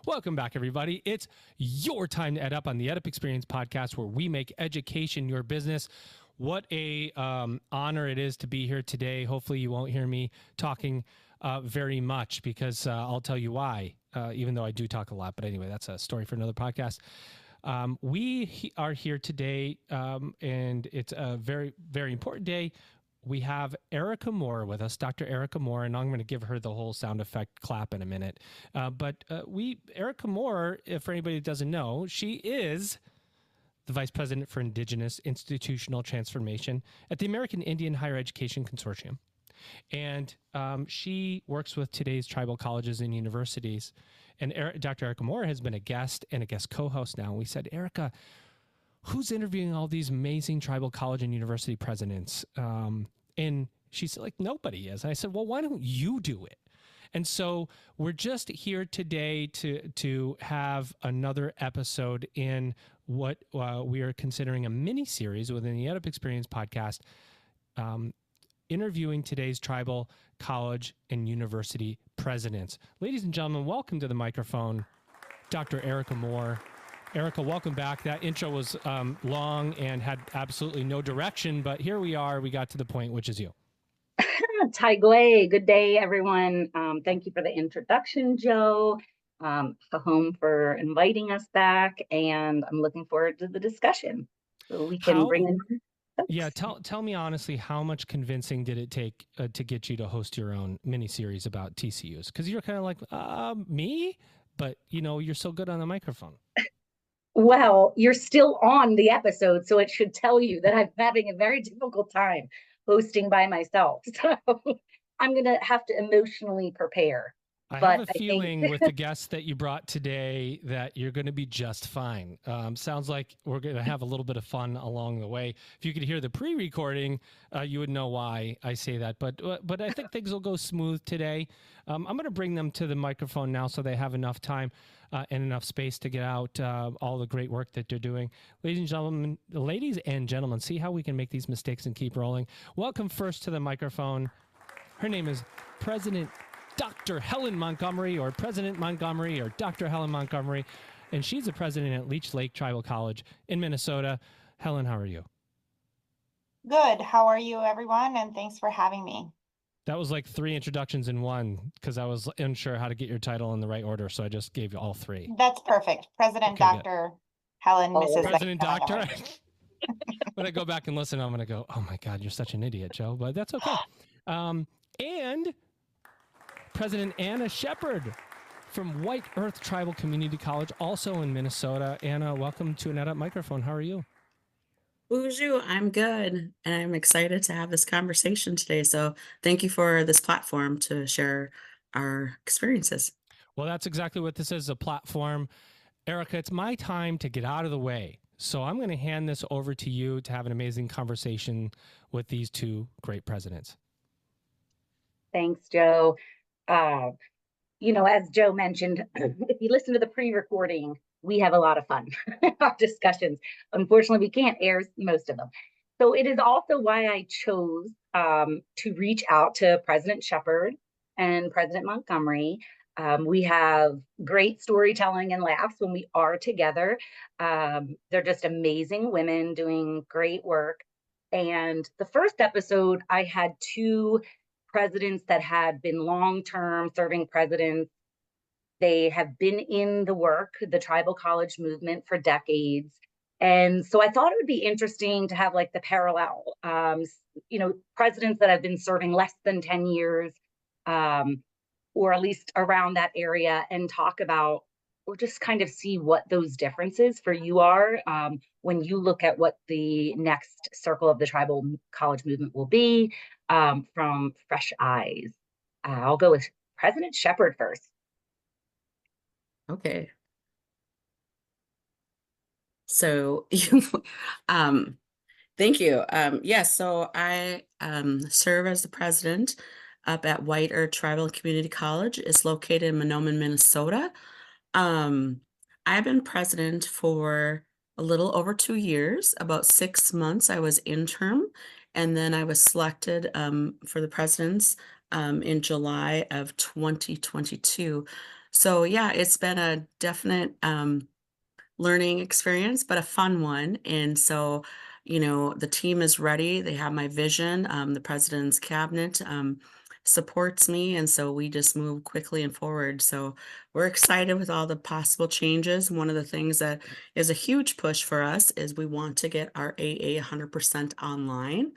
Welcome back, everybody. It's your time to EdUp on the EdUp Experience podcast, where we make education your business. What a honor it is to be here today. Hopefully you won't hear me talking very much, because I'll tell you why, even though I do talk a lot. But anyway, that's a story for another podcast. We are here today, and it's a very, very important day. We have Erica Moore with us, Dr. Erica Moore, and I'm going to give her the whole sound effect clap in a minute. But Erica Moore, for anybody that doesn't know, she is the Vice President for Indigenous Institutional Transformation at the American Indian Higher Education Consortium. And she works with today's tribal colleges and universities. And Dr. Erica Moore has been a guest and a guest co-host now. And we said, Erica, who's interviewing all these amazing tribal college and university presidents? And she said, like, nobody is. And I said, well, why don't you do it? And so we're just here today to have another episode in what we are considering a mini-series within the EdUp Experience podcast, interviewing today's tribal college and university presidents. Ladies and gentlemen, welcome to the microphone, Dr. Erica Moore. Erica, welcome back. That intro was long and had absolutely no direction, but here we are. We got to the point, which is you. Taigwe, good day, everyone. Thank you for the introduction, Joe. Home for inviting us back, and I'm looking forward to the discussion. So we can bring in folks. Yeah, tell me honestly, how much convincing did it take to get you to host your own mini-series about TCUs? Because you're kind of like, me? But, you know, you're so good on the microphone. Well, you're still on the episode, so it should tell you that I'm having a very difficult time hosting by myself. So I'm going to have to emotionally prepare. I have a feeling with the guests that you brought today that you're going to be just fine. Sounds like we're going to have a little bit of fun along the way. If you could hear the pre-recording, you would know why I say that. But I think things will go smooth today. I'm going to bring them to the microphone now so they have enough time and enough space to get out all the great work that they're doing. Ladies and gentlemen, see how we can make these mistakes and keep rolling. Welcome first to the microphone. Her name is President Dr. Helen Montgomery, or President Montgomery, or Dr. Helen Montgomery, and she's the president at Leech Lake Tribal College in Minnesota. Helen, how are you? Good. How are you, everyone? And thanks for having me. That was like 3 introductions in one, because I was unsure how to get your title in the right order, so I just gave you all 3. That's perfect. President Dr. Helen, Mrs. President Dr. When I go back and listen, I'm going to go, oh my God, you're such an idiot, Joe, but that's okay. And President Anna Shepard from White Earth Tribal Community College, also in Minnesota. Anna, welcome to an EdUp microphone. How are you? Bonjour, I'm good, and I'm excited to have this conversation today. So thank you for this platform to share our experiences. Well, that's exactly what this is, a platform. Erica, it's my time to get out of the way. So I'm going to hand this over to you to have an amazing conversation with these 2 great presidents. Thanks, Joe. You know, as Joe mentioned, if you listen to the pre-recording, we have a lot of fun in our discussions. Unfortunately, we can't air most of them. So it is also why I chose to reach out to President Shepard and President Montgomery. We have great storytelling and laughs when we are together. They're just amazing women doing great work. And the first episode, I had 2 presidents that had been long-term serving presidents. They have been in the work, the tribal college movement, for decades. And so I thought it would be interesting to have like the parallel, you know, presidents that have been serving less than 10 years, or at least around that area, and talk about, or just kind of see what those differences for you are when you look at what the next circle of the tribal college movement will be, from fresh eyes. I'll go with President Shepard first. Okay. So, thank you. So I serve as the president up at White Earth Tribal Community College. It's located in Monoman, Minnesota. I've been president for a little over 2 years. About 6 months I was interim, and then I was selected for the presidents in July of 2022. So yeah, it's been a definite learning experience, but a fun one. And so, the team is ready. They have my vision. The president's cabinet supports me. And so we just move quickly and forward. So we're excited with all the possible changes. One of the things that is a huge push for us is we want to get our AA 100% online.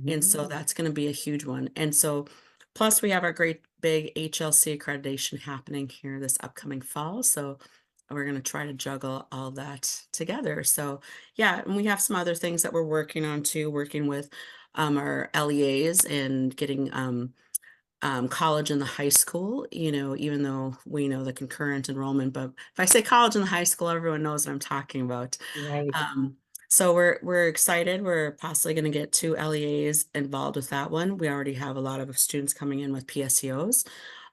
And so that's going to be a huge one. And so, plus, we have our great big HLC accreditation happening here this upcoming fall. So, we're going to try to juggle all that together. So, yeah, and we have some other things that we're working on too, working with our LEAs and getting college and the high school, even though we know the concurrent enrollment. But if I say college and the high school, everyone knows what I'm talking about. Right. So we're excited. We're possibly going to get 2 LEAs involved with that one. We already have a lot of students coming in with PSEOs.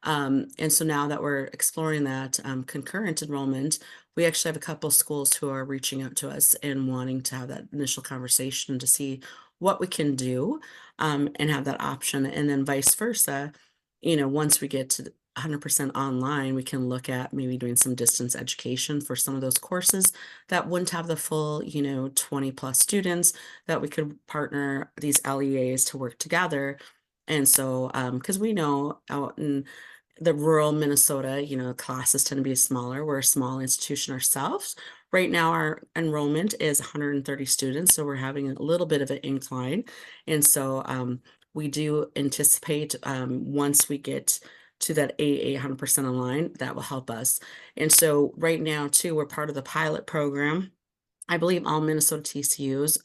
And so now that we're exploring that concurrent enrollment, we actually have a couple schools who are reaching out to us and wanting to have that initial conversation to see what we can do and have that option. And then vice versa, once we get to 100% online, we can look at maybe doing some distance education for some of those courses that wouldn't have the full, 20 plus students, that we could partner these LEAs to work together. And so, because we know out in the rural Minnesota, classes tend to be smaller. We're a small institution ourselves. Right now, our enrollment is 130 students, so we're having a little bit of an incline. And so we do anticipate once we get to that AA 100% online, that will help us. And so right now, too, we're part of the pilot program. I believe all Minnesota TCUs.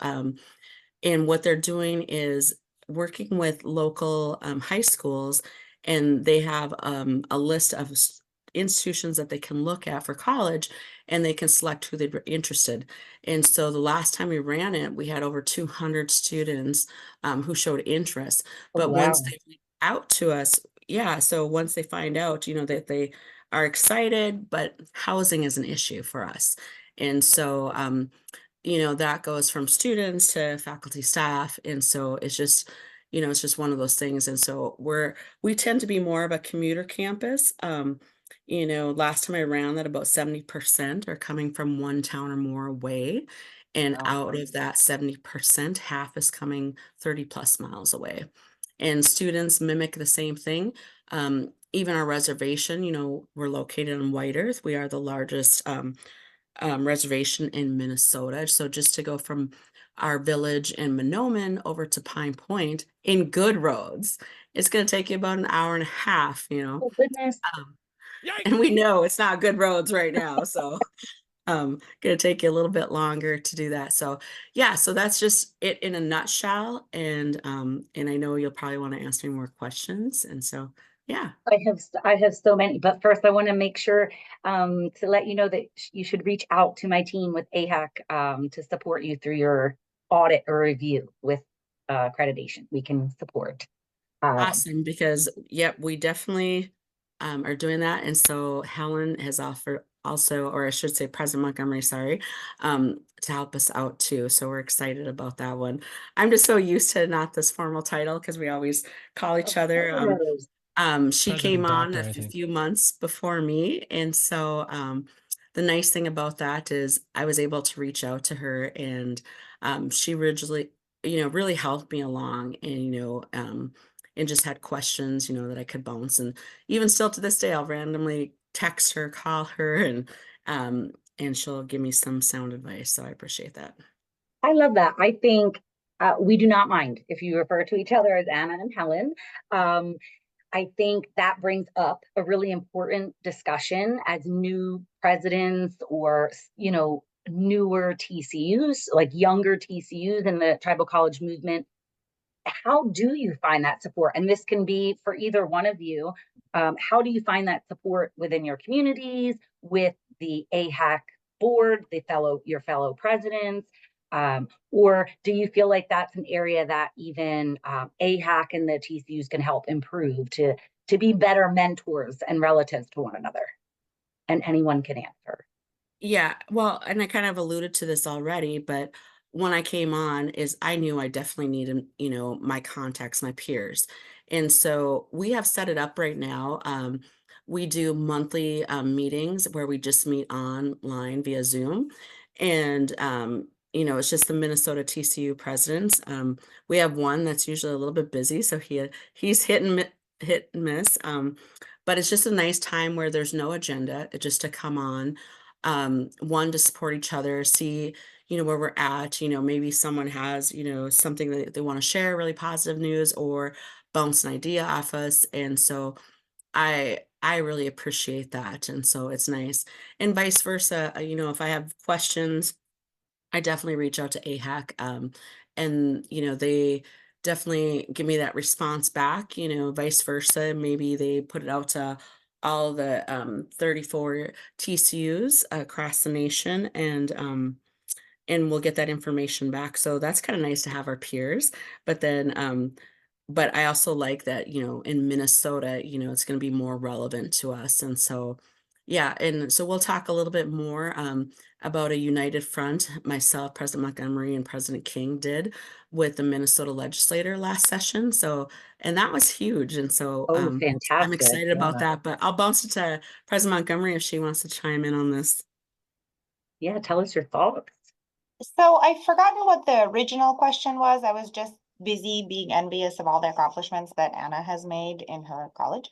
And what they're doing is working with local high schools, and they have a list of institutions that they can look at for college, and they can select who they're interested. And so the last time we ran it, we had over 200 students who showed interest. Oh, But once wow. they reach out to us, yeah, so once they find out, that they are excited, but housing is an issue for us. And so, that goes from students to faculty, staff. And so it's just one of those things. And so we tend to be more of a commuter campus. Last time I ran that, about 70% are coming from one town or more away. And Wow. out of that 70%, half is coming 30 plus miles away. And students mimic the same thing. Even our reservation, we're located in White Earth. We are the largest reservation in Minnesota. So just to go from our village in Monoman over to Pine Point in good roads, it's going to take you about an hour and a half, Oh, goodness. um, and we know it's not good roads right now. So going to take you a little bit longer to do that. So yeah, so that's just it in a nutshell. And I know you'll probably want to ask me more questions. And so, yeah. I have so many, but first I want to make sure to let you know that you should reach out to my team with AHAC to support you through your audit or review with accreditation. We can support. Awesome, because yep, we definitely are doing that. And so Helen has offered also, or I should say President Montgomery, sorry, to help us out too. So we're excited about that one. I'm just so used to not this formal title because we always call each Of other. course. She came President on Doctor, a I think. few months before me. And so the nice thing about that is I was able to reach out to her, and she originally, really helped me along, and, and just had questions, that I could bounce. And even still to this day, I'll randomly text her, call her, and she'll give me some sound advice. So I appreciate that. I love that. I think we do not mind if you refer to each other as Anna and Helen. I think that brings up a really important discussion as new presidents or, newer TCUs, like younger TCUs in the tribal college movement. How do you find that support? And this can be for either one of you. How do you find that support within your communities, with the AHAC board, your fellow presidents? Or do you feel like that's an area that even AHAC and the TCUs can help improve to be better mentors and relatives to one another? And anyone can answer. Yeah, well, and I kind of alluded to this already, but when I came on is I knew I definitely needed, my contacts, my peers. And so we have set it up right now. we do monthly meetings where we just meet online via Zoom. And, it's just the Minnesota TCU presidents. We have one that's usually a little bit busy, so he's hit and miss. But it's just a nice time where there's no agenda, just to come on, one, to support each other, see, where we're at. Maybe someone has, something that they want to share, really positive news, or bounce an idea off us. And so I really appreciate that. And so it's nice. And vice versa, if I have questions, I definitely reach out to AHAC, and they definitely give me that response back. Vice versa. Maybe they put it out to all the 34 TCUs across the nation, and we'll get that information back. So that's kind of nice to have our peers. But then, but I also like that, in Minnesota, it's going to be more relevant to us. And so, yeah. And so we'll talk a little bit more about a united front myself, President Montgomery, and President King did with the Minnesota legislator last session. So, and that was huge. And so Oh, I'm fantastic. excited about that. But I'll bounce it to President Montgomery if she wants to chime in on this. Yeah, tell us your thoughts. So I've forgotten what the original question was. I was just busy being envious of all the accomplishments that Anna has made in her college.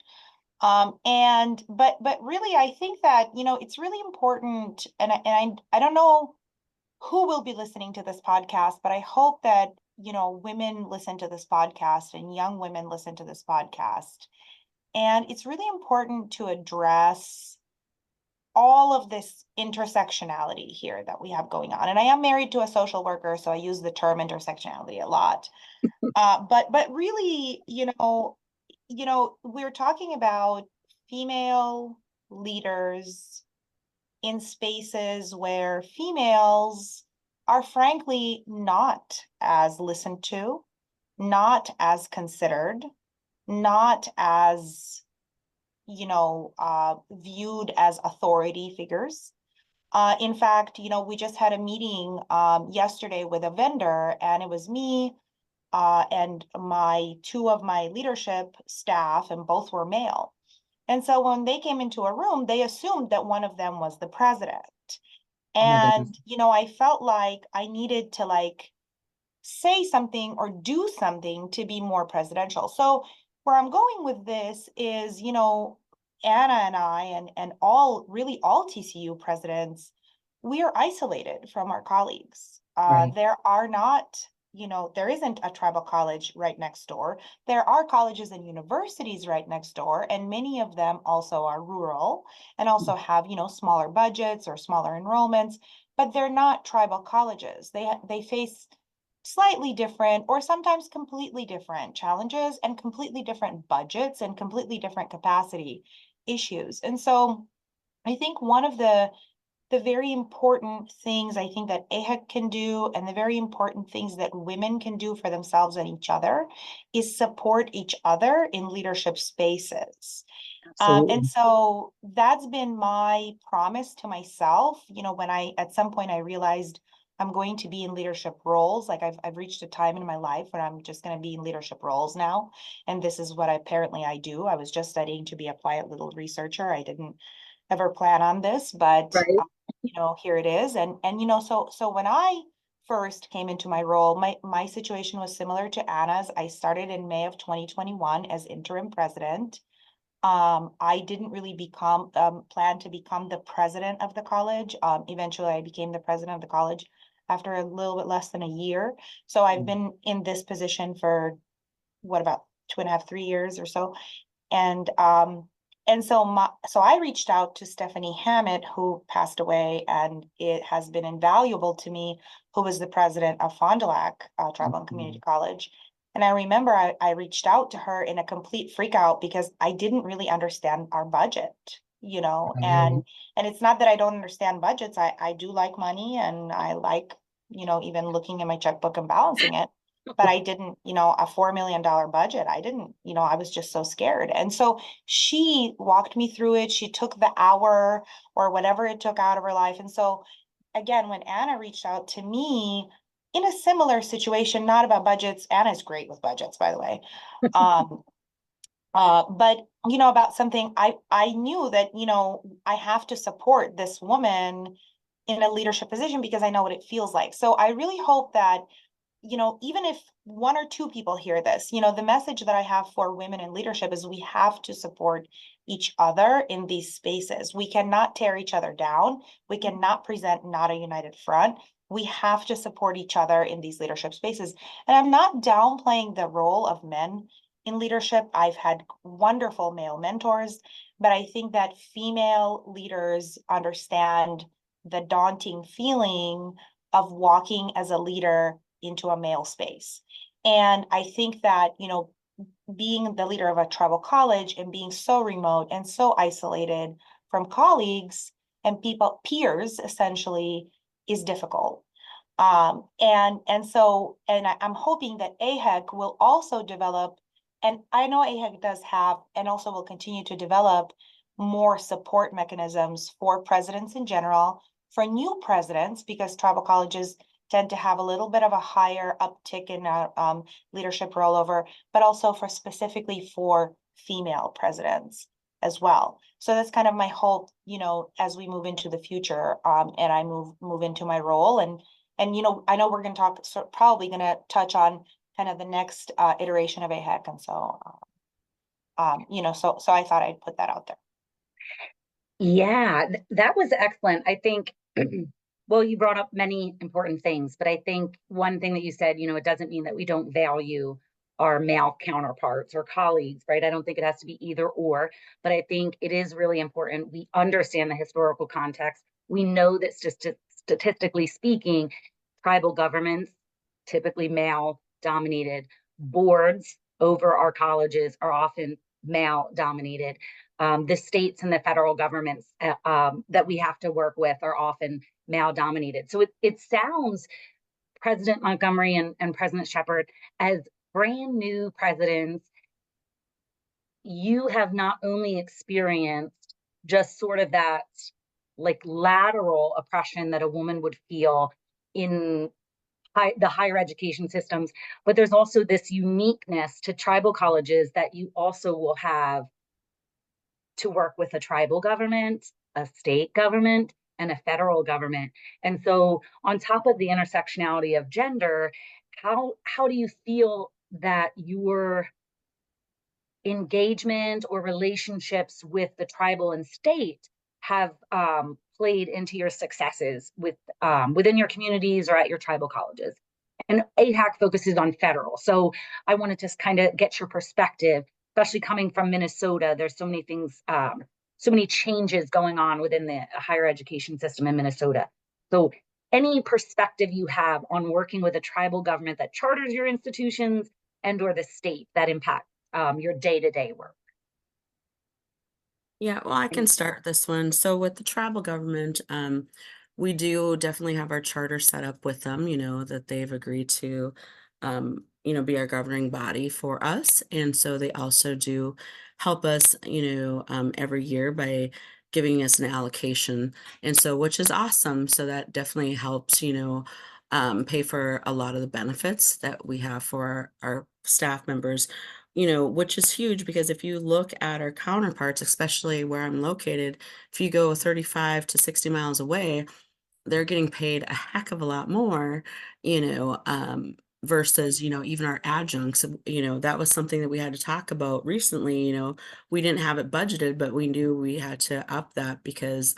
But really, I think that, it's really important, and I don't know who will be listening to this podcast, but I hope that, women listen to this podcast and young women listen to this podcast. And it's really important to address all of this intersectionality here that we have going on. And I am married to a social worker, so I use the term intersectionality a lot. But really, we're talking about female leaders in spaces where females are frankly not as listened to, not as considered, not as viewed as authority figures. In fact, we just had a meeting yesterday with a vendor, and it was me and two of my leadership staff, and both were male. And so when they came into a room, they assumed that one of them was the president. Oh my And, goodness. I felt like I needed to say something or do something to be more presidential. So where I'm going with this is, Anna and I and really all TCU presidents, we are isolated from our colleagues. Right. There are not, there isn't a tribal college right next door. There are colleges and universities right next door, and many of them also are rural and also have, smaller budgets or smaller enrollments, but they're not tribal colleges. They face slightly different or sometimes completely different challenges and completely different budgets and completely different capacity issues. And so I think one of the very important things I think that AHEC can do, and the very important things that women can do for themselves and each other, is support each other in leadership spaces. Absolutely. And so that's been my promise to myself. When at some point I realized I'm going to be in leadership roles, like I've reached a time in my life where I'm just going to be in leadership roles now. And this is what apparently I do. I was just studying to be a quiet little researcher. I didn't ever plan on this, but Right. here it is. And so when I first came into my role, my situation was similar to Anna's. I started in May of 2021 as interim president. I didn't really plan to become the president of the college. Eventually I became the president of the college after a little bit less than a year. So I've been in this position for about 2.5, 3 years or so. And so I reached out to Stephanie Hammett, who passed away, and it has been invaluable to me, who was the president of Fond du Lac Tribal and Community College. And I remember I reached out to her in a complete freak out because I didn't really understand our budget, and it's not that I don't understand budgets. I do like money, and I like, even looking at my checkbook and balancing it. But I didn't, a $4 million budget. I didn't, I was just so scared. And so she walked me through it. She took the hour or whatever it took out of her life. And so again, when Anna reached out to me in a similar situation, not about budgets, Anna's great with budgets, by the way. But about something, I knew that, I have to support this woman in a leadership position because I know what it feels like. So I really hope that, even if one or two people hear this, the message that I have for women in leadership is we have to support each other in these spaces. We cannot tear each other down. We cannot present not a united front. We have to support each other in these leadership spaces. And I'm not downplaying the role of men in leadership. I've had wonderful male mentors, but I think that female leaders understand the daunting feeling of walking as a leader into a male space. And I think that, being the leader of a tribal college and being so remote and so isolated from colleagues and peers, essentially, is difficult. I'm hoping that AHEC will also develop, and I know AHEC does have, and also will continue to develop more support mechanisms for presidents in general, for new presidents, because tribal colleges tend to have a little bit of a higher uptick in leadership rollover, but also specifically for female presidents as well. So that's kind of my hope, as we move into the future, and I move into my role. And I know we're going to talk, probably going to touch on kind of the next iteration of AHEC. And so, so I thought I'd put that out there. Yeah, that was excellent. I think, well, you brought up many important things, but I think one thing that you said, it doesn't mean that we don't value our male counterparts or colleagues, right? I don't think it has to be either or, but I think it is really important we understand the historical context. We know that statistically speaking, tribal governments, typically male dominated, boards over our colleges are often male dominated. The states and the federal governments that we have to work with are often male dominated. So it sounds, President Montgomery and President Shepherd, as brand new presidents, you have not only experienced just sort of that like lateral oppression that a woman would feel in the higher education systems, but there's also this uniqueness to tribal colleges that you also will have to work with a tribal government, a state government, and a federal government. And so on top of the intersectionality of gender, how do you feel that your engagement or relationships with the tribal and state have played into your successes within your communities or at your tribal colleges? And AHEC focuses on federal. So I want to just kind of get your perspective, especially coming from Minnesota. There's so many things, so many changes going on within the higher education system in Minnesota. So any perspective you have on working with a tribal government that charters your institutions and or the state that impact your day-to-day work? Yeah, well, I can start this one. So with the tribal government, we do definitely have our charter set up with them, that they've agreed to, be our governing body for us. And so they also do help us, every year by giving us an allocation. And so, which is awesome. So that definitely helps, pay for a lot of the benefits that we have for our staff members, which is huge because if you look at our counterparts, especially where I'm located, if you go 35 to 60 miles away, they're getting paid a heck of a lot more, versus, even our adjuncts. That was something that we had to talk about recently. We didn't have it budgeted, but we knew we had to up that because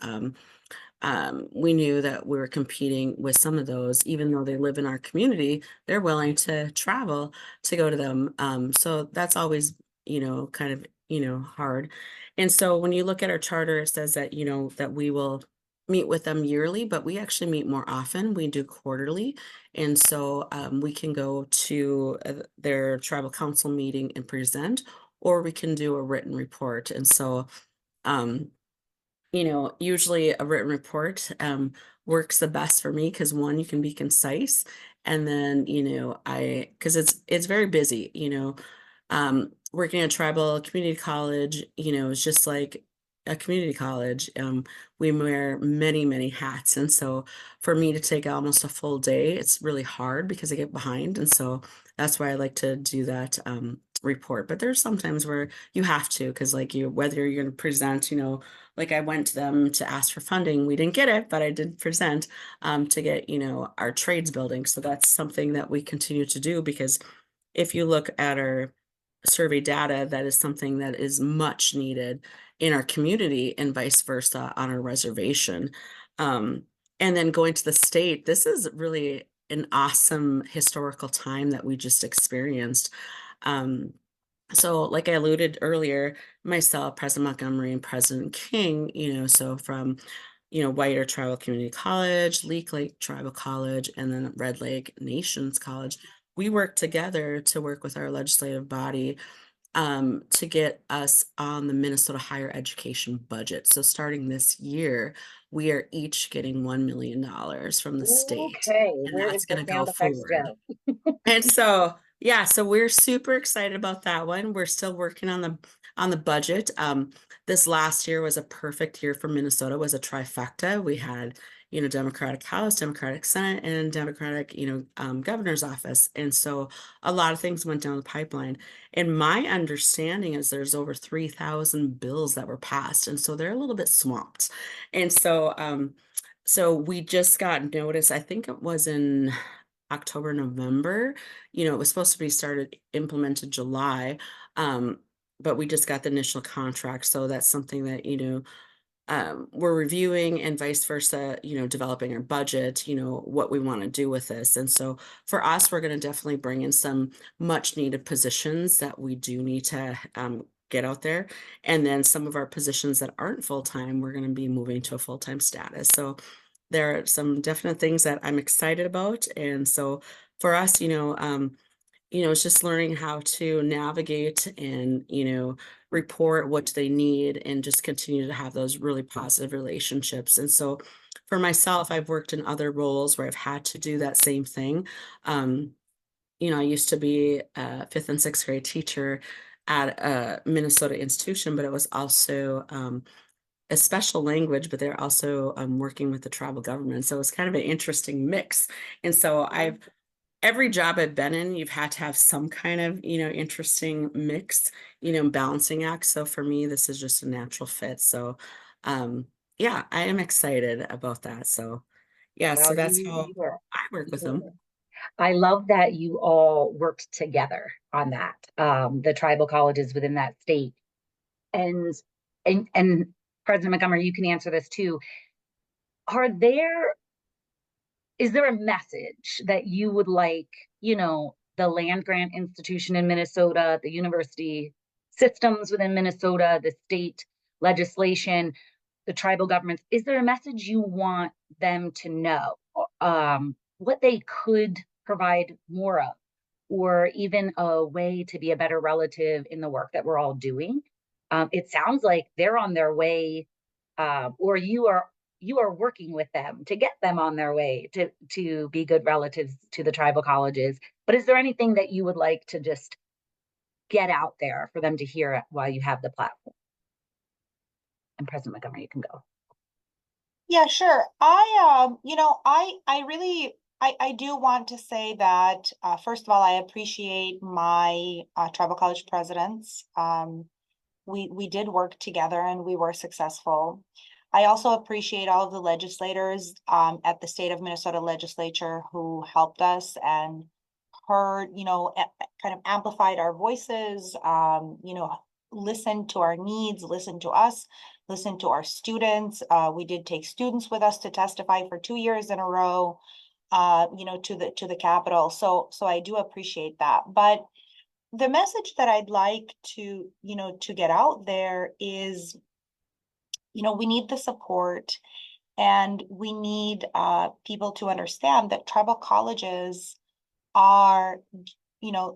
we knew that we were competing with some of those, even though they live in our community, they're willing to travel to go to them. So that's always, kind of, hard. And so when you look at our charter, it says that, that we will meet with them yearly, but we actually meet more often. We do quarterly. And so we can go to their tribal council meeting and present, or we can do a written report. And so, usually a written report works the best for me because one, you can be concise, and then because it's very busy. Working at a tribal community college, it's just like a community college. We wear many hats, and so for me to take almost a full day, it's really hard because I get behind, and so that's why I like to do that report, but there's sometimes where you have to, because like whether you're going to present, like I went to them to ask for funding, we didn't get it, but I did present to get, our trades building. So that's something that we continue to do, because if you look at our survey data, that is something that is much needed in our community and vice versa on our reservation. And then going to the state, this is really an awesome historical time that we just experienced. So like I alluded earlier, myself, President Montgomery, and President King, so from, White Earth Tribal Community College, Leak Lake Tribal College, and then Red Lake Nations College, we worked together to work with our legislative body to get us on the Minnesota higher education budget. So starting this year, we are each getting $1 million from the state, Okay, and where that's is the going to go sound effects, forward. Joe? And so, yeah, so we're super excited about that one. We're still working on the budget. This last year was a perfect year for Minnesota. It was a trifecta. We had, Democratic House, Democratic Senate, and Democratic, governor's office. And so a lot of things went down the pipeline. And my understanding is there's over 3,000 bills that were passed. And so they're a little bit swamped. And so we just got notice, I think it was in October, November, it was supposed to be implemented July. But we just got the initial contract. So that's something that, we're reviewing, and vice versa, developing our budget, what we want to do with this. And so for us, we're going to definitely bring in some much needed positions that we do need to get out there. And then some of our positions that aren't full-time, we're going to be moving to a full-time status. So there are some definite things that I'm excited about. And so for us, it's just learning how to navigate and, report what they need and just continue to have those really positive relationships. And so for myself, I've worked in other roles where I've had to do that same thing. I used to be a 5th and 6th grade teacher at a Minnesota institution, but it was also a special language, but they're also working with the tribal government. So it's kind of an interesting mix. And so every job I've been in, you've had to have some kind of, interesting mix, balancing act. So for me, this is just a natural fit. So, yeah, I am excited about that. So, yeah, Well, so that's you, how you were, I work with you them. were. I love that you all worked together on that, the tribal colleges within that state. And and President Montgomery, you can answer this too. Are there is there a message that you would like, the land grant institution in Minnesota, the university systems within Minnesota, the state legislation, the tribal governments, is there a message you want them to know, what they could provide more of, or even a way to be a better relative in the work that we're all doing? It sounds like they're on their way, or you are working with them to get them on their way to be good relatives to the tribal colleges. But is there anything that you would like to just get out there for them to hear while you have the platform? And President Montgomery, you can go. Yeah, sure. I really, I do want to say that, first of all, I appreciate my tribal college presidents. We did work together and we were successful. I also appreciate all of the legislators at the state of Minnesota legislature who helped us and heard, kind of amplified our voices, listened to our needs, listened to us, listened to our students. We did take students with us to testify for 2 years in a row, to the Capitol. So I do appreciate that. But the message that I'd like to get out there is, we need the support, and we need people to understand that tribal colleges are,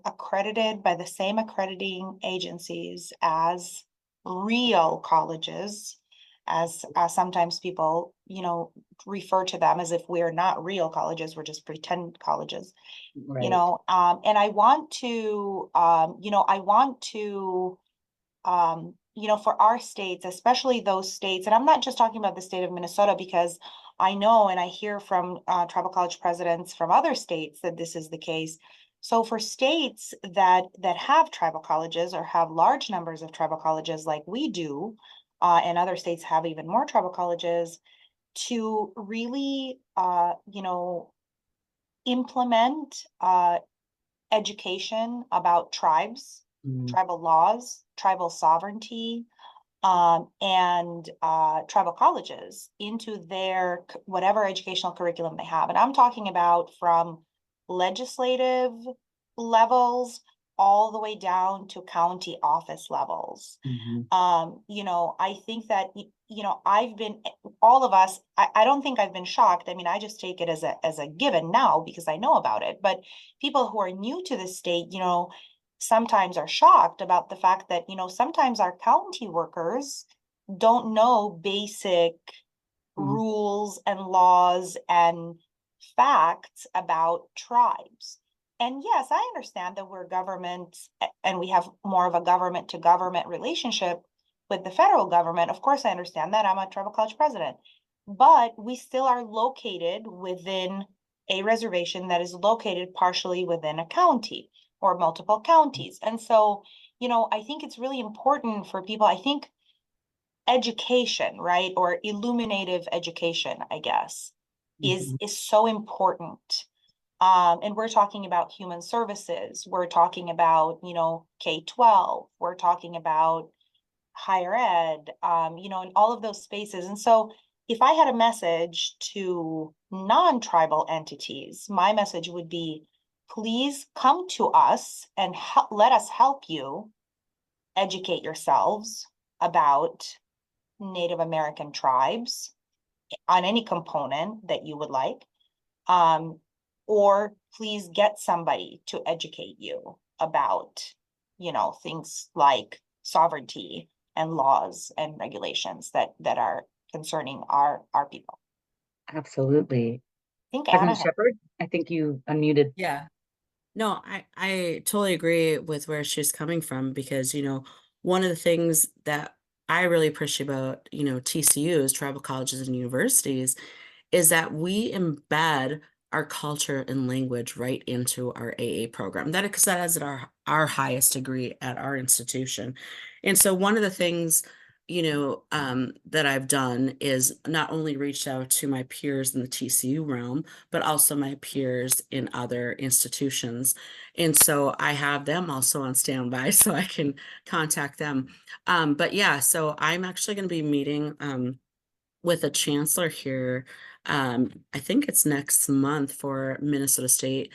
accredited by the same accrediting agencies as real colleges, as sometimes people, refer to them as if we're not real colleges, we're just pretend colleges. Right. And I want to, for our states, especially those states, and I'm not just talking about the state of Minnesota, because I know and I hear from tribal college presidents from other states that this is the case. So for states that have tribal colleges or have large numbers of tribal colleges like we do, and other states have even more tribal colleges, to really, implement education about tribes, tribal laws, tribal sovereignty, and tribal colleges into their whatever educational curriculum they have. And I'm talking about from legislative levels all the way down to county office levels. I think that, I've been, all of us, I don't think I've been shocked. I mean, I just take it as a given now because I know about it. But people who are new to the state, sometimes are shocked about the fact that, sometimes our county workers don't know basic rules and laws and facts about tribes. And yes, I understand that we're government and we have more of a government to government relationship with the federal government. Of course, I understand that. I'm a tribal college president, but we still are located within a reservation that is located partially within a county or multiple counties. And so, I think it's really important for people, I think education, right? Or illuminative education, I guess, is so important. And we're talking about human services. We're talking about, K-12. We're talking about higher ed, in all of those spaces. And so if I had a message to non-tribal entities, my message would be, please come to us and let us help you educate yourselves about Native American tribes on any component that you would like. Or please get somebody to educate you about, things like sovereignty and laws and regulations that are concerning our people. Absolutely. I think President Anna Shepherd, I think you unmuted. Yeah. No, I totally agree with where she's coming from because, one of the things that I really appreciate about, TCUs, tribal colleges and universities, is that we embed our culture and language right into our AA program. That is at our highest degree at our institution. And so one of the things, that I've done is not only reached out to my peers in the TCU realm, but also my peers in other institutions. And so I have them also on standby so I can contact them. But yeah, so I'm actually going to be meeting with a chancellor here. I think it's next month for Minnesota State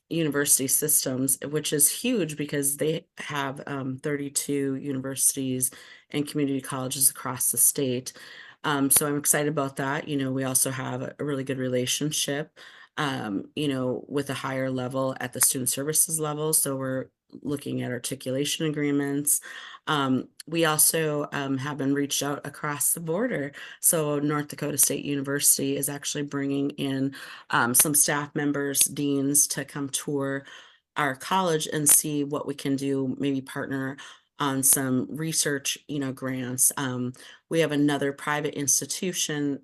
University Systems, which is huge because they have 32 universities and community colleges across the state. So I'm excited about that. We also have a really good relationship, with a higher level at the student services level. So we're looking at articulation agreements. We also have been reached out across the border. So North Dakota State University is actually bringing in some staff members, deans to come tour our college and see what we can do, maybe partner on some research, grants. We have another private institution.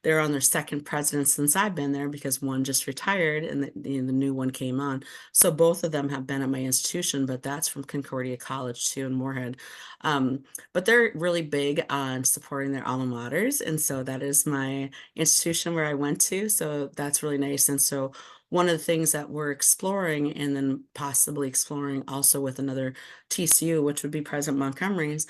They're on their second president since I've been there because one just retired and the new one came on. So both of them have been at my institution, but that's from Concordia College too in Moorhead. But they're really big on supporting their alma maters. And so that is my institution where I went to. So that's really nice. And so one of the things that we're exploring and then possibly exploring also with another TCU, which would be President Montgomery's,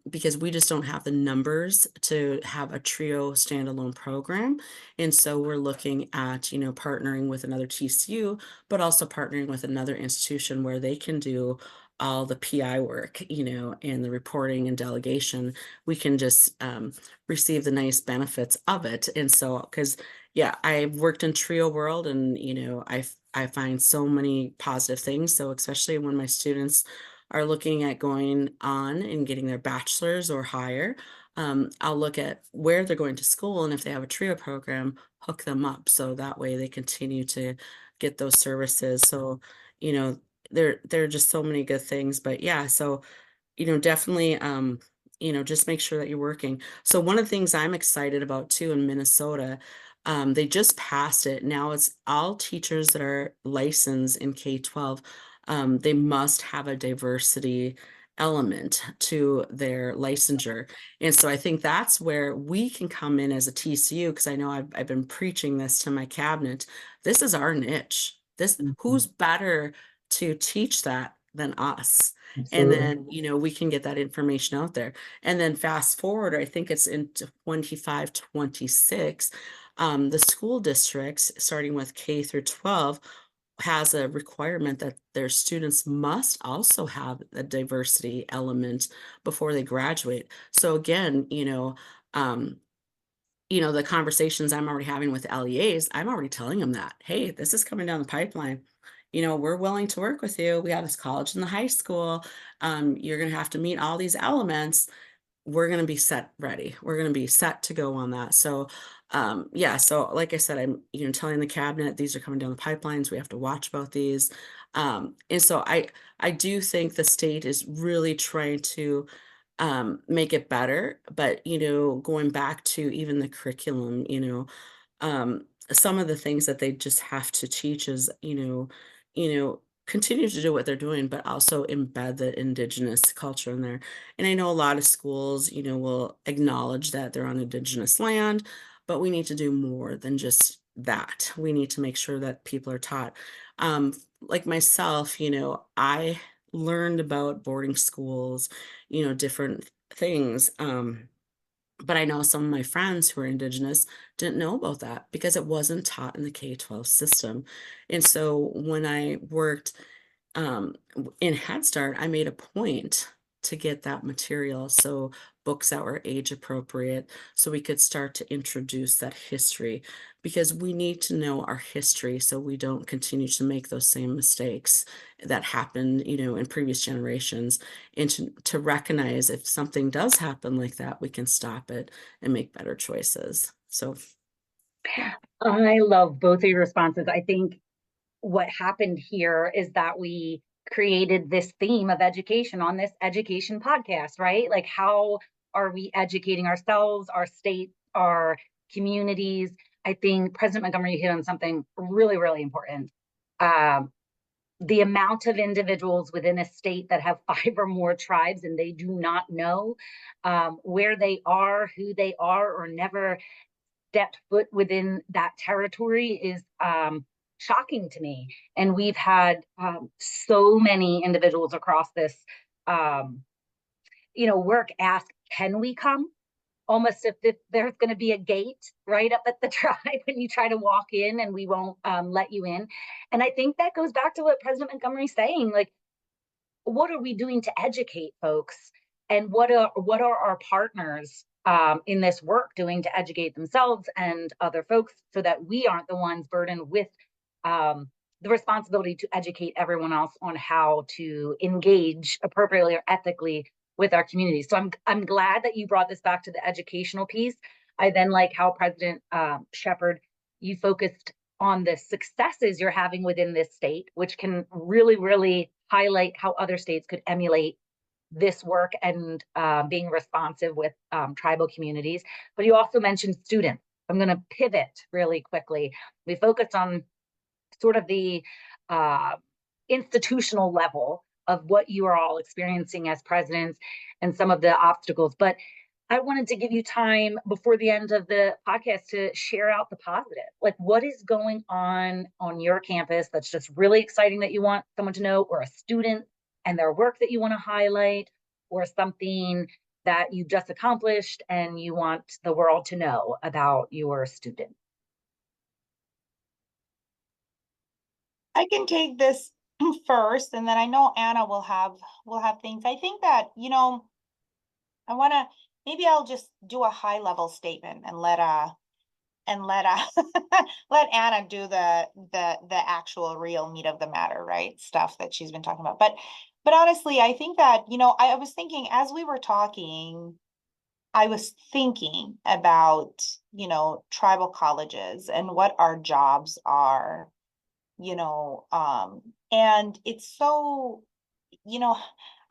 because we just don't have the numbers to have a trio standalone program. And so we're looking at, partnering with another TCU, but also partnering with another institution where they can do all the PI work, and the reporting and delegation. We can just receive the nice benefits of it. And so, because yeah, I've worked in trio world and, I find so many positive things. So especially when my students are looking at going on and getting their bachelor's or higher, I'll look at where they're going to school. And if they have a trio program, hook them up. So that way they continue to get those services. So, there are just so many good things, but yeah, so, definitely, just make sure that you're working. So one of the things I'm excited about too in Minnesota, They just passed it. Now it's all teachers that are licensed in K-12. They must have a diversity element to their licensure. And so I think that's where we can come in as a TCU, because I know I've been preaching this to my cabinet. This is our niche. Who's better to teach that than us? And then, we can get that information out there. And then fast forward, I think it's in 25, 26, the school districts, starting with K through 12, has a requirement that their students must also have a diversity element before they graduate. So again, the conversations I'm already having with LEAs, I'm already telling them that, hey, this is coming down the pipeline. We're willing to work with you. We have this college and the high school. You're going to have to meet all these elements. We're going to be set ready. We're going to be set to go on that. So, yeah. So like I said, I'm, telling the cabinet, these are coming down the pipelines. We have to watch about these. And so I do think the state is really trying to make it better. But, going back to even the curriculum, some of the things that they just have to teach is, continue to do what they're doing, but also embed the indigenous culture in there. And I know a lot of schools, will acknowledge that they're on indigenous land, but we need to do more than just that. We need to make sure that people are taught. Like myself, I learned about boarding schools, different things. But I know some of my friends who are Indigenous didn't know about that because it wasn't taught in the K-12 system. And so when I worked in Head Start, I made a point to get that material. So books that were age appropriate, so we could start to introduce that history, because we need to know our history so we don't continue to make those same mistakes that happened, in previous generations, and to recognize if something does happen like that, we can stop it and make better choices. So I love both of your responses. I think what happened here is that we created this theme of education on this education podcast, right? Like, how are we educating ourselves, our state, our communities? I think President Montgomery hit on something really, really important. The amount of individuals within a state that have 5 or more tribes and they do not know where they are, who they are, or never stepped foot within that territory is shocking to me. And we've had so many individuals across this, work ask, can we come? Almost if there's going to be a gate right up at the tribe when you try to walk in and we won't let you in. And I think that goes back to what President Montgomery's saying, like, what are we doing to educate folks? And what are our partners in this work doing to educate themselves and other folks so that we aren't the ones burdened with the responsibility to educate everyone else on how to engage appropriately or ethically with our community. So I'm glad that you brought this back to the educational piece. I then like how President Shepherd, you focused on the successes you're having within this state, which can really, really highlight how other states could emulate this work and being responsive with tribal communities. But you also mentioned students. I'm going to pivot really quickly. We focused on sort of the institutional level of what you are all experiencing as presidents and some of the obstacles. But I wanted to give you time before the end of the podcast to share out the positive. Like, what is going on your campus that's just really exciting that you want someone to know, or a student and their work that you want to highlight, or something that you just accomplished and you want the world to know about your student? I can take this first, and then I know Anna will have things. I think that, I want to, maybe I'll just do a high level statement and let let Anna do the actual real meat of the matter, right? Stuff that she's been talking about. But honestly, I think that, I was thinking as we were talking, I was thinking about, tribal colleges and what our jobs are, and it's so,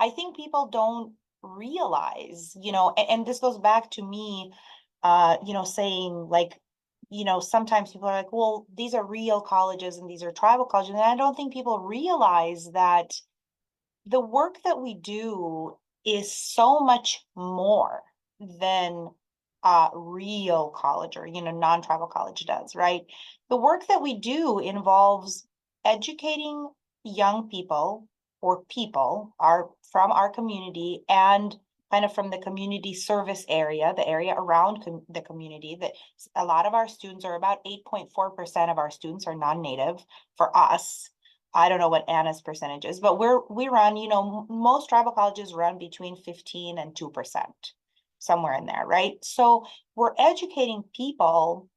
I think people don't realize, and this goes back to me, saying, like, sometimes people are like, well, these are real colleges and these are tribal colleges. And I don't think people realize that the work that we do is so much more than real college or, non-tribal college does, right? The work that we do involves educating young people or people from our community and kind of from the community service area, the area around the community. That a lot of our students, are about 8.4% of our students, are non-native for us. I don't know what Anna's percentage is, but we run, most tribal colleges run between 15 and 2%, somewhere in there, right? So we're educating people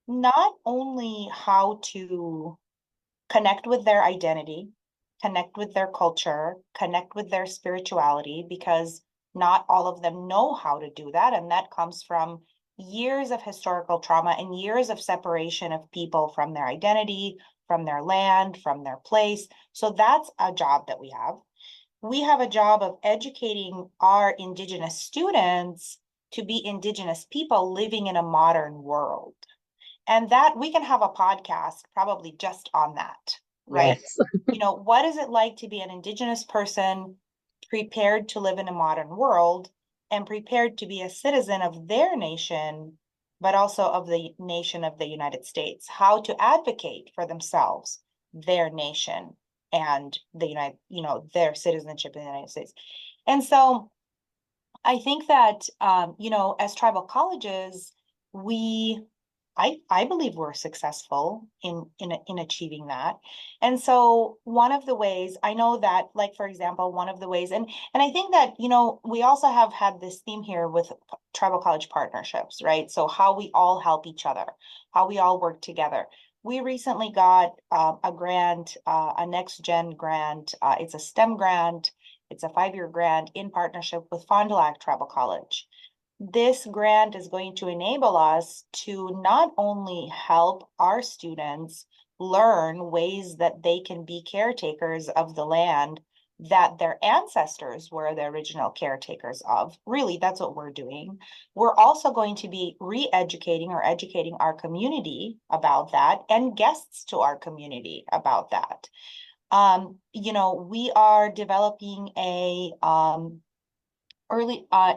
not only how to connect with their identity, connect with their culture, connect with their spirituality, because not all of them know how to do that. And that comes from years of historical trauma and years of separation of people from their identity, from their land, from their place. So that's a job that we have. We have a job of educating our Indigenous students to be Indigenous people living in a modern world. And that we can have a podcast probably just on that, right? Yes. What is it like to be an Indigenous person prepared to live in a modern world and prepared to be a citizen of their nation, but also of the nation of the United States? How to advocate for themselves, their nation, and their citizenship in the United States. And so I think that, as tribal colleges, I believe we're successful in achieving that. And so one of the ways I know that, like, for example, one of the ways, and I think that, we also have had this theme here with tribal college partnerships, right? So how we all help each other, how we all work together. We recently got a grant, a next gen grant. It's a STEM grant. It's a 5-year grant in partnership with Fond du Lac Tribal College. This grant is going to enable us to not only help our students learn ways that they can be caretakers of the land that their ancestors were the original caretakers of. Really, that's what we're doing. We're also going to be re-educating or educating our community about that, and guests to our community about that. We are developing an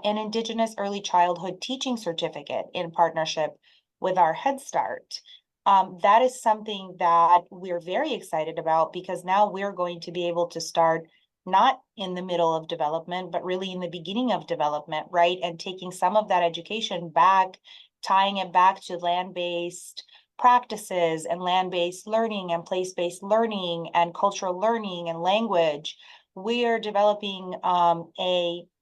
Indigenous early childhood teaching certificate in partnership with our Head Start. That is something that we're very excited about, because now we're going to be able to start not in the middle of development, but really in the beginning of development, right? And taking some of that education back, tying it back to land-based practices and land-based learning and place-based learning and cultural learning and language. We are developing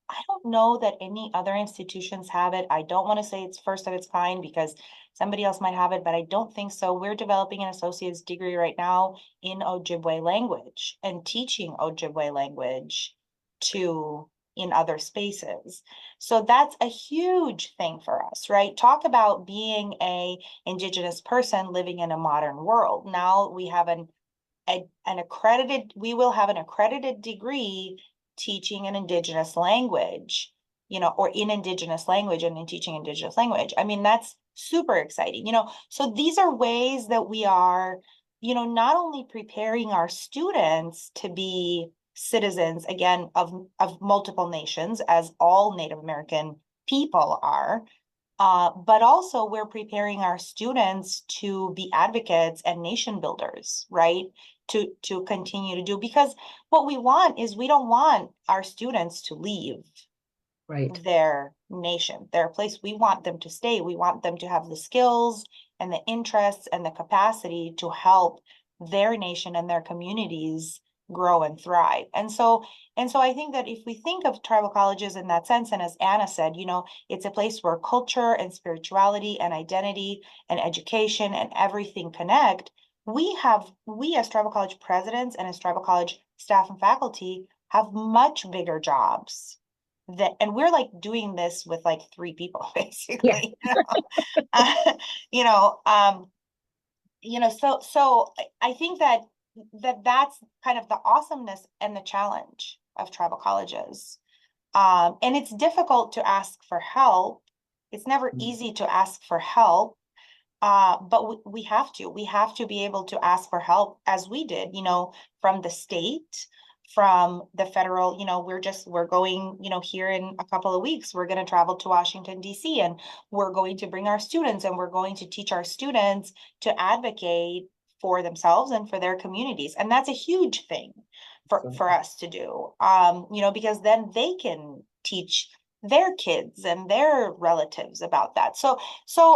I don't know that any other institutions have it. I don't want to say it's first of its kind because somebody else might have it, but I don't think so. We're developing an associate's degree right now in Ojibwe language and teaching Ojibwe language in other spaces. So that's a huge thing for us, right? Talk about being an Indigenous person living in a modern world. Now we have we will have an accredited degree teaching an Indigenous language, or in Indigenous language and in teaching Indigenous language. I mean, that's super exciting, so these are ways that we are, not only preparing our students to be citizens, again, of multiple nations, as all Native American people are, but also we're preparing our students to be advocates and nation builders, right? To continue to do, because what we want is, we don't want our students to leave their nation, their place. We want them to stay. We want them to have the skills and the interests and the capacity to help their nation and their communities grow and thrive. And so I think that if we think of tribal colleges in that sense, and as Anna said, it's a place where culture and spirituality and identity and education and everything connect. We as tribal college presidents and as tribal college staff and faculty have much bigger jobs and we're like doing this with like 3 people basically. So I think that's kind of the awesomeness and the challenge of tribal colleges. And it's difficult to ask for help. It's never easy to ask for help. But we have to be able to ask for help, as we did, from the state, from the federal. We're going, here in a couple of weeks, we're going to travel to Washington, DC, and we're going to bring our students, and we're going to teach our students to advocate for themselves and for their communities. And that's a huge thing for us to do, because then they can teach their kids and their relatives about that. So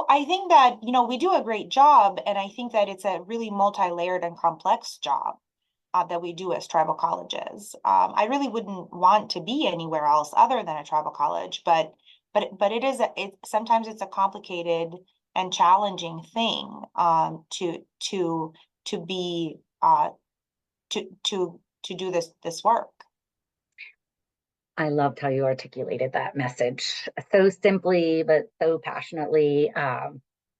I think that, we do a great job, and I think that it's a really multi-layered and complex job that we do as tribal colleges. I really wouldn't want to be anywhere else other than a tribal college, but sometimes it's a complicated and challenging thing to be to do this work. I loved how you articulated that message so simply, but so passionately,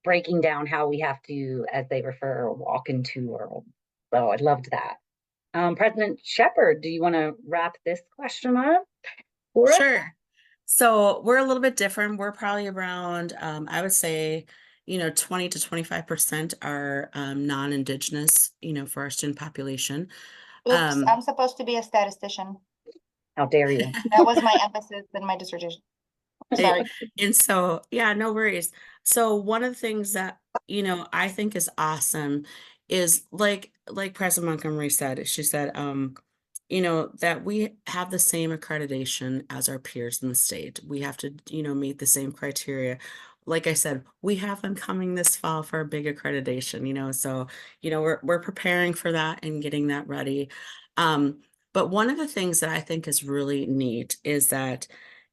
breaking down how we have to, as they refer, walk into world. So I loved that. President Shepard, do you want to wrap this question up for us? Sure. So we're a little bit different. We're probably around, I would say, 20 to 25% are non-Indigenous, for our student population. Oops, I'm supposed to be a statistician. How dare you? That was my emphasis in my dissertation. Sorry. And so, yeah, no worries. So one of the things that, I think is awesome is like President Montgomery said, she said, that we have the same accreditation as our peers in the state. We have to, meet the same criteria. Like I said, we have them coming this fall for a big accreditation, so, we're preparing for that and getting that ready. But one of the things that I think is really neat is that,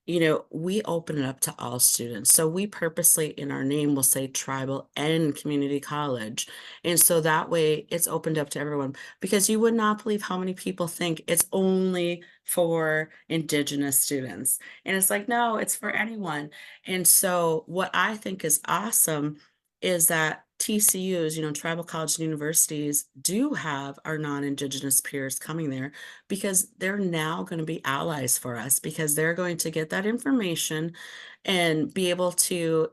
we open it up to all students. So we purposely in our name will say tribal and community college. And so that way it's opened up to everyone, because you would not believe how many people think it's only for Indigenous students. And it's like, no, it's for anyone. And so what I think is awesome is that TCUs, tribal college universities, do have our non-Indigenous peers coming there, because they're now going to be allies for us, because they're going to get that information and be able to,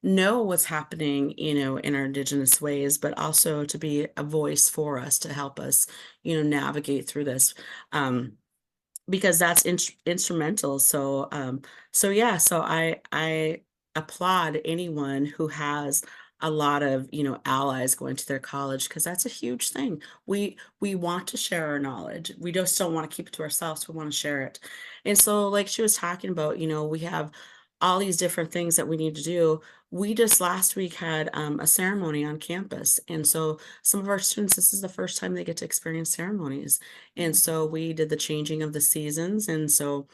know what's happening, in our Indigenous ways, but also to be a voice for us to help us, navigate through this. Because that's instrumental. So, yeah, so I applaud anyone who has a lot of, allies going to their college, because that's a huge thing. We want to share our knowledge. We just don't want to keep it to ourselves. We want to share it. And so, like she was talking about, we have all these different things that we need to do. We just last week had a ceremony on campus. And so some of our students, this is the first time they get to experience ceremonies. And so we did the changing of the seasons. And so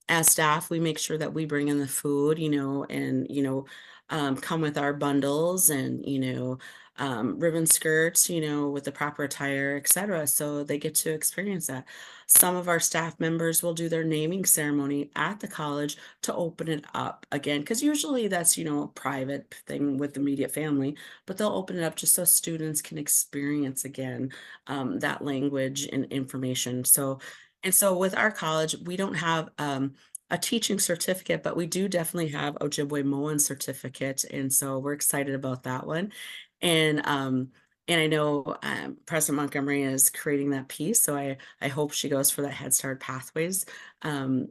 as staff, we make sure that we bring in the food, and, come with our bundles and, ribbon skirts, with the proper attire, etc. So they get to experience that. Some of our staff members will do their naming ceremony at the college to open it up again, because usually that's, a private thing with the immediate family, but they'll open it up just so students can experience again that language and information. So, and so with our college, we don't have a teaching certificate, but we do definitely have Ojibwe-Moan certificate. And so we're excited about that one. And I know President Montgomery is creating that piece. So I hope she goes for that Head Start Pathways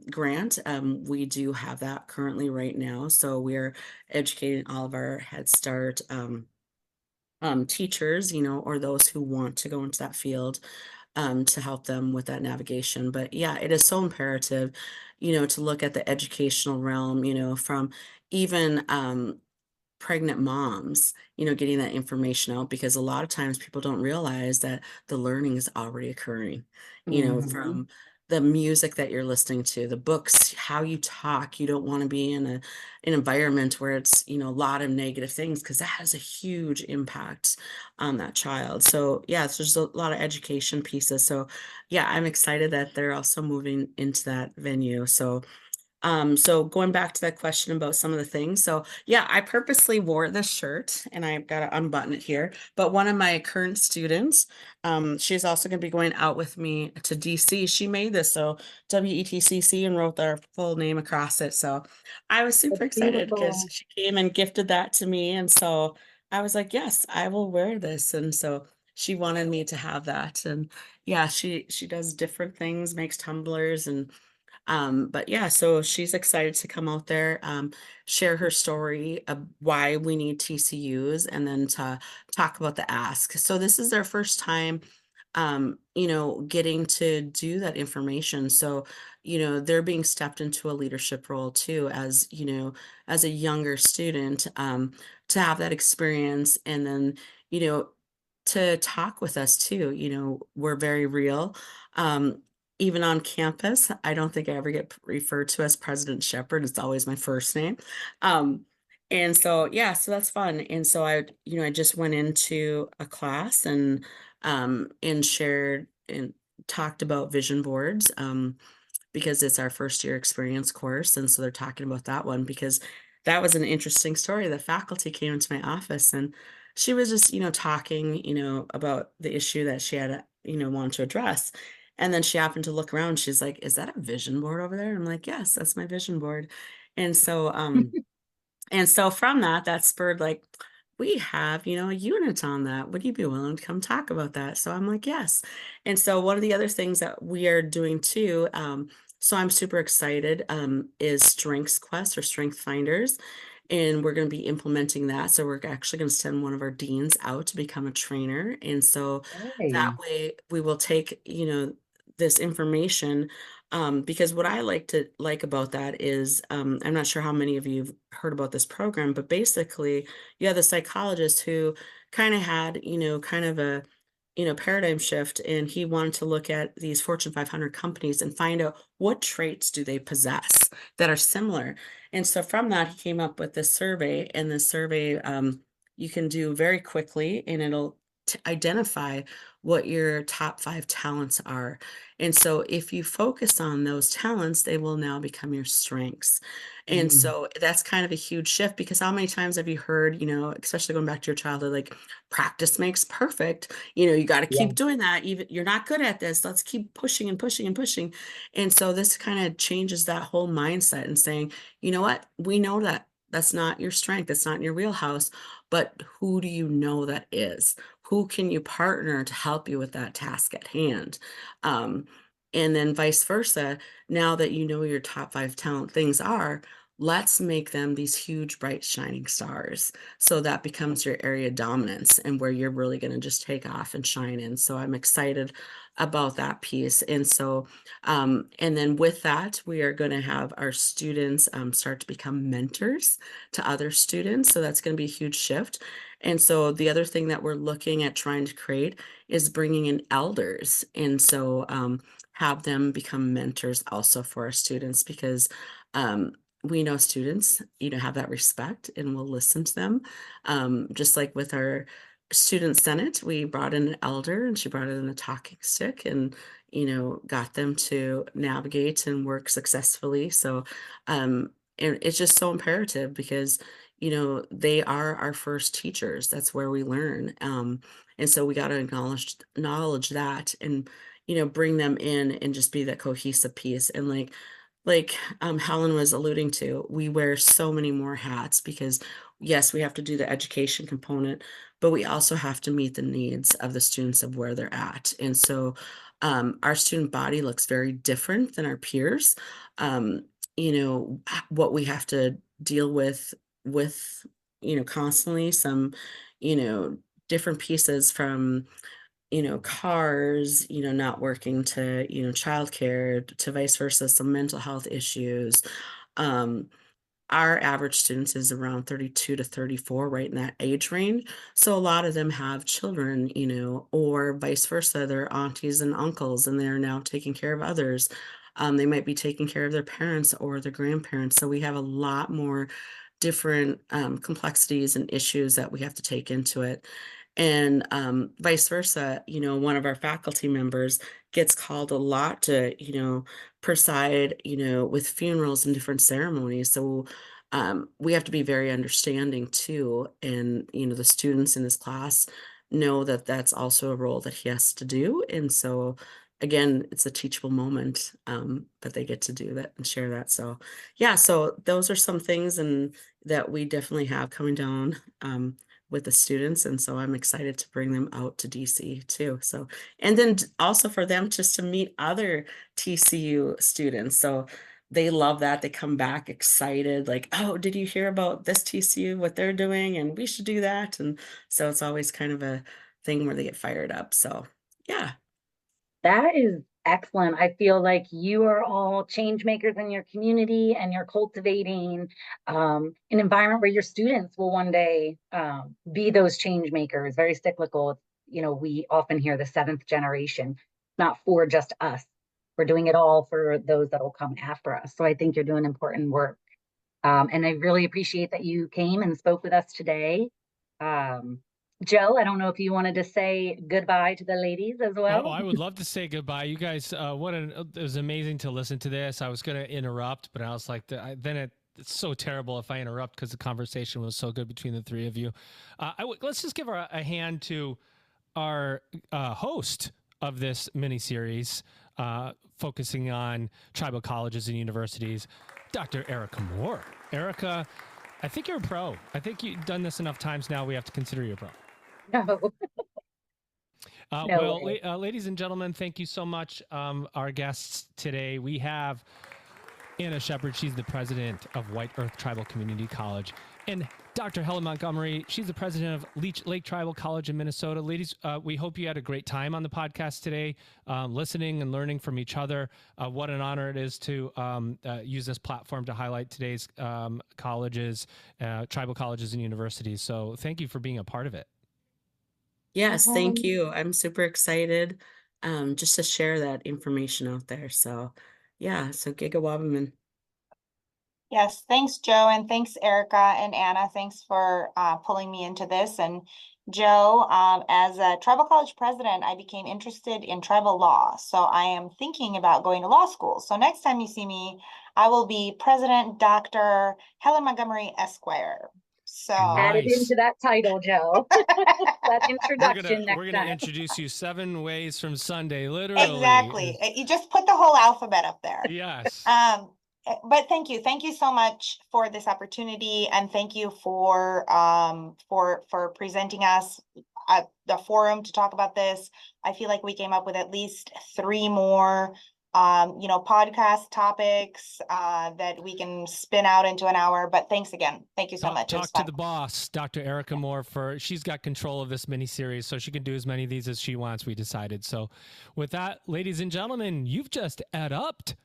grant. We do have that currently right now. So we're educating all of our Head Start teachers, or those who want to go into that field to help them with that navigation. But yeah, it is so imperative, to look at the educational realm, from even pregnant moms, getting that information out, because a lot of times people don't realize that the learning is already occurring, from the music that you're listening to, the books, how you talk. You don't want to be in an environment where it's, a lot of negative things, because that has a huge impact on that child. So yeah, so there's a lot of education pieces. So yeah, I'm excited that they're also moving into that venue. So going back to that question about some of the things. So yeah, I purposely wore this shirt, and I've got to unbutton it here. But one of my current students, she's also going to be going out with me to DC. She made this, so WETCC, and wrote our full name across it. So I was super excited because she came and gifted that to me. And so I was like, yes, I will wear this. And so she wanted me to have that. And yeah, she does different things, makes tumblers and but yeah, so she's excited to come out there, share her story of why we need TCUs and then to talk about the ask. So this is their first time getting to do that information. So, they're being stepped into a leadership role too, as, as a younger student, to have that experience and then, you know, to talk with us too. We're very real. Even on campus, I don't think I ever get referred to as President Shepherd. It's always my first name. And so, yeah, so that's fun. And so I just went into a class and shared and talked about vision boards because it's our first year experience course. And so they're talking about that one because that was an interesting story. The faculty came into my office and she was just, talking, about the issue that she had, wanted to address. And then she happened to look around. She's like, "Is that a vision board over there?" I'm like, "Yes, that's my vision board." And so, from that, that spurred like, we have, a unit on that. Would you be willing to come talk about that? So I'm like, yes. And so one of the other things that we are doing too, so I'm super excited, is Strengths Quest or Strength Finders. And we're going to be implementing that. So we're actually going to send one of our deans out to become a trainer. And so that Hey. way we will take, this information because what I like about that is I'm not sure how many of you've heard about this program, but basically you have the psychologist who kind of had, kind of a paradigm shift, and he wanted to look at these Fortune 500 companies and find out what traits do they possess that are similar. And so from that, he came up with this survey, and this survey you can do very quickly, and it'll identify what your top 5 talents are. And so if you focus on those talents, they will now become your strengths. And Mm, so that's kind of a huge shift because how many times have you heard, especially going back to your childhood, like practice makes perfect. You got to yeah. keep doing that. Even you're not good at this. Let's keep pushing and pushing and pushing. And so this kind of changes that whole mindset and saying, you know what? We know that that's not your strength. That's not in your wheelhouse, but who do you know that is? Who can you partner to help you with that task at hand? Um, and then vice versa. Now that you know your top 5 talent things are, let's make them these huge, bright, shining stars. So that becomes your area of dominance and where you're really going to just take off and shine in. So I'm excited about that piece. And so, and then with that, we are going to have our students start to become mentors to other students. So that's going to be a huge shift. And so the other thing that we're looking at trying to create is bringing in elders. And so have them become mentors also for our students because we know students, have that respect and will listen to them. Just like with our student senate, we brought in an elder and she brought in a talking stick and, got them to navigate and work successfully. So, and it's just so imperative because, they are our first teachers. That's where we learn. And so we got to acknowledge that and, bring them in and just be that cohesive piece. And like Helen was alluding to, we wear so many more hats because yes, we have to do the education component, but we also have to meet the needs of the students of where they're at. And so our student body looks very different than our peers. Um, what we have to deal with, constantly some, you know, different pieces from cars, not working to, childcare to vice versa, some mental health issues. Um, our average students is around 32 to 34, right in that age range. So a lot of them have children, or vice versa. They're aunties and uncles, and they're now taking care of others. They might be taking care of their parents or their grandparents. So we have a lot more different complexities and issues that we have to take into it. And vice versa, one of our faculty members gets called a lot to, preside, with funerals and different ceremonies. So we have to be very understanding too. And, the students in this class know that that's also a role that he has to do. And so again, it's a teachable moment, but they get to do that and share that. So yeah, so those are some things and that we definitely have coming down with the students. And so I'm excited to bring them out to DC too. So, and then also for them just to meet other TCU students. So they love that. They come back excited, like, oh, did you hear about this TCU, what they're doing? And we should do that. And so it's always kind of a thing where they get fired up. So yeah. That is excellent. I feel like you are all change makers in your community and you're cultivating an environment where your students will one day be those change makers. Very cyclical. You know, we often hear the seventh generation, not for just us. We're doing it all for those that will come after us. So I think you're doing important work. And I really appreciate that you came and spoke with us today. Joe, I don't know if you wanted to say goodbye to the ladies as well. Oh, I would love to say goodbye. You guys, it was amazing to listen to this. I was going to interrupt, but I was like, it's so terrible if I interrupt because the conversation was so good between the three of you. Let's just give a hand to our host of this mini series, focusing on tribal colleges and universities, Dr. Erica Moore. Erica, I think you're a pro. I think you've done this enough times now. We have to consider you a pro. No. Well, ladies and gentlemen, thank you so much. Our guests today, we have Anna Shepard. She's the president of White Earth Tribal Community College. And Dr. Helen Montgomery, she's the president of Leech Lake Tribal College in Minnesota. Ladies, we hope you had a great time on the podcast today, listening and learning from each other. What an honor it is to use this platform to highlight today's colleges, tribal colleges and universities. So thank you for being a part of it. Yes, thank you. I'm super excited just to share that information out there. So yeah, so Gigawabaman. Yes, thanks, Joe, and thanks, Erica and Anna. Thanks for pulling me into this. And Joe, as a tribal college president, I became interested in tribal law. So I am thinking about going to law school. So next time you see me, I will be President Dr. Helen Montgomery Esquire. So add it into that title, Joe. That introduction. We're gonna introduce you 7 ways from Sunday, literally. Exactly. You just put the whole alphabet up there. Yes. But thank you so much for this opportunity, and thank you for presenting us at the forum to talk about this. I feel like we came up with at least 3 more podcast topics that we can spin out into an hour. But thanks again. Thank you so much. Talk to the boss, Dr. Erica Moore, she's got control of this mini series, so she can do as many of these as she wants, we decided. So with that, ladies and gentlemen, you've just EdUp'd